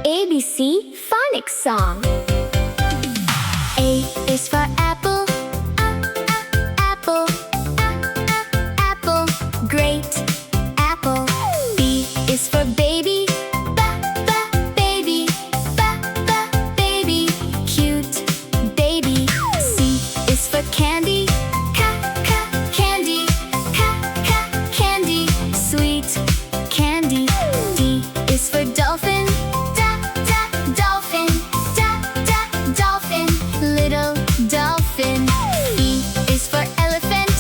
ABC Phonics Song. A is for apple, apple, apple, great apple. B is for baby, baby, baby, cute baby. C is for candy, candy, candy, sweet candy. D is for dolphin, dolphin, dolphin, little dolphin. E is for elephant,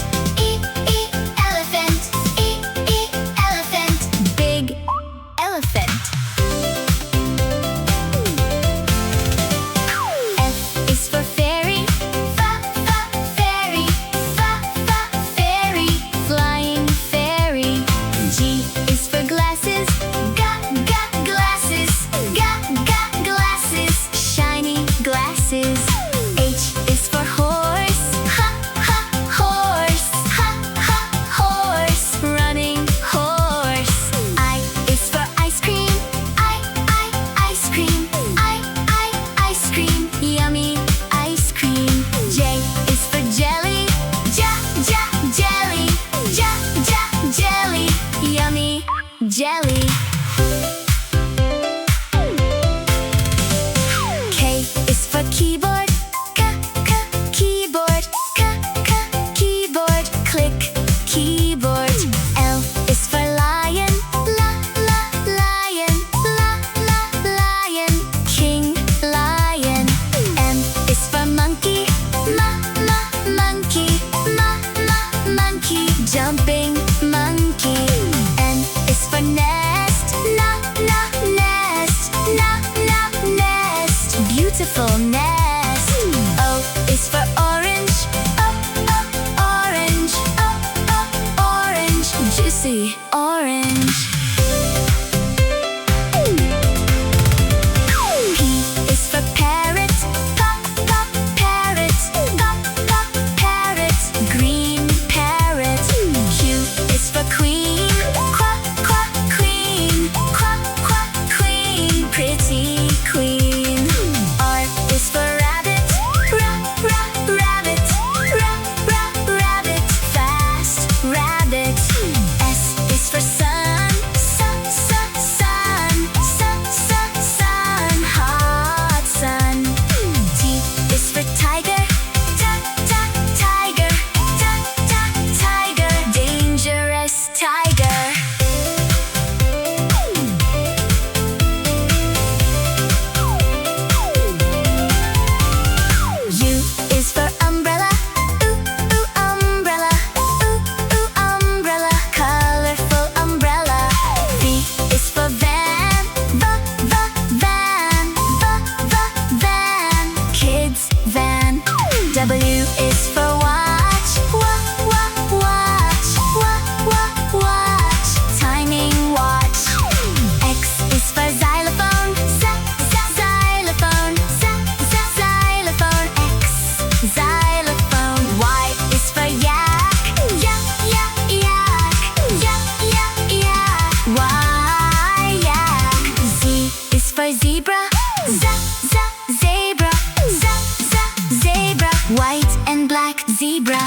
elephant, elephant, big elephant. F is for fairy, fairy, fairy, flying fairy. G is for glasses, glasses, glasses, shiny glasses. H is for horse, horse, horse, running horse. I is for ice cream, ice cream, ice cream, yummy ice cream. J is for jelly, jelly, jelly, yummy jelly. K is for keyboard, keyboard, keyboard, click keyboard. L is for lion, lion, lion, king lion. M is for monkey, monkey, monkey, jumping monkey. N is for nest, nest, beautiful nest. O is for orange, orange, orange, juicy orange. P is for parrot, parrot, parrot, green parrot. Q is for queen, queen, queen, pretty queen. R is for rabbit, rabbit, rabbit, fast rabbit. S is for sun, sun, hot sun. T is for tiger, tiger, dangerous tiger. U is for umbrella, umbrella, umbrella, colorful umbrella. V is for van, van, kids van. W is for watch, watch, timing watch. X is for xylophone, xylophone, xylophone, X, xylophone. Y is for yak, Y, yak. Z is for zebra, zebra, zebra, white and black zebra.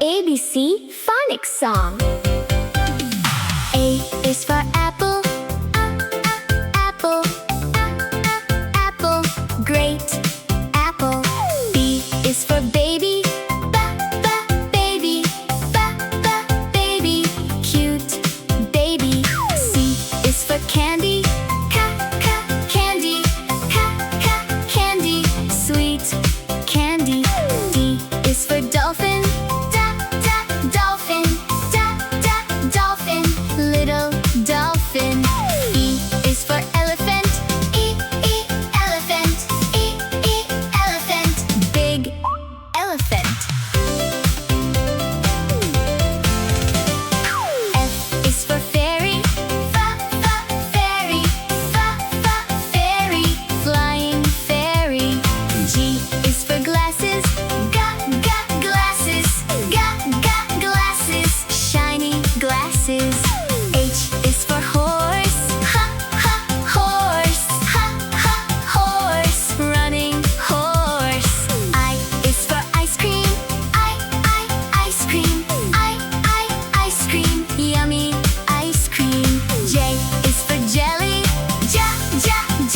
ABC Phonics Song. A is for apple, apple, apple, great apple. B is for baby, baby, baby, cute baby. C is for candy, candy, candy, sweet candy. D is for dolphin, dolphin, dolphin, little dolphin. glasses. H is for horse. Ha, ha, horse. Ha, ha, horse. Running horse. I is for ice cream. Ice cream. Ice cream. Yummy ice cream. J is for jelly.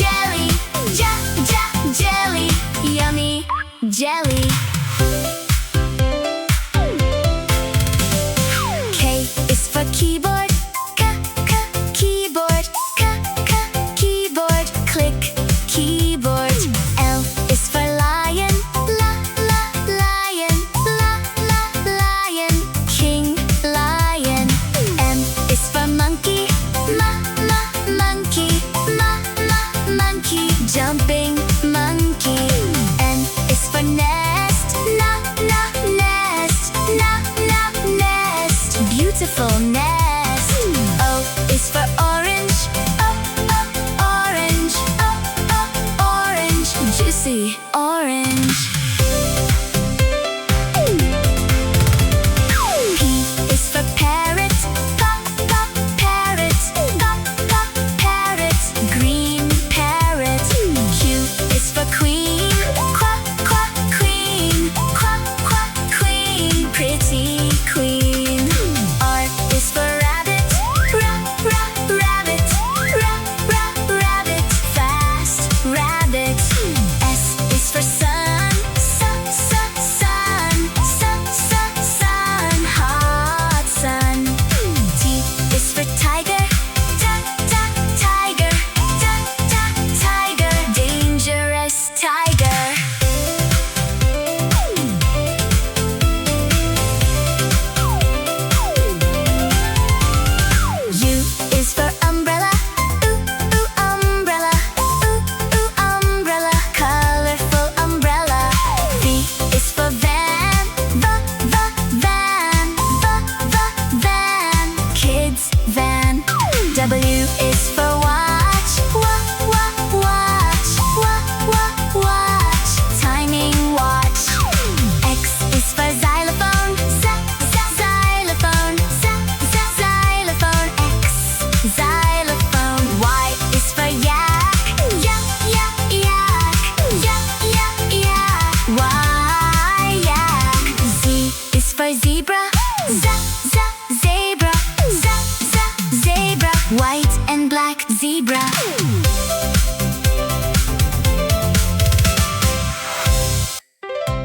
Jelly. Jelly. Yummy jelly. K is for keyboard. Keyboard. Keyboard. Click keyboard. L is for lion. Lion. Lion. King lion. M is for monkey. Monkey. Monkey. Jumping monkey. N is for nest. Nest. Beautiful nest. O is for orange. Orange. Juicy orange. P is for parrot. Parrot. Green parrot. Q is for queen. Queen. Pretty queen. R is for rabbit. Rabbit. Fast rabbit. S is for sun. Sun. Hot sun. T is for tiger. Tiger. Dangerous tiger. U is for umbrella. Umbrella. Colorful umbrella. V is for van. Van. Kids van. W is for watch. Watch. Timing watch. X is for xylophone. Xylophone. X. Xylophone. Y is for yak. Yak. Y. Yak. Z is for zebra. Zebra. White and black zebra.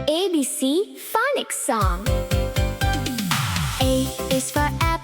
ABC Phonics Song. A is for apple.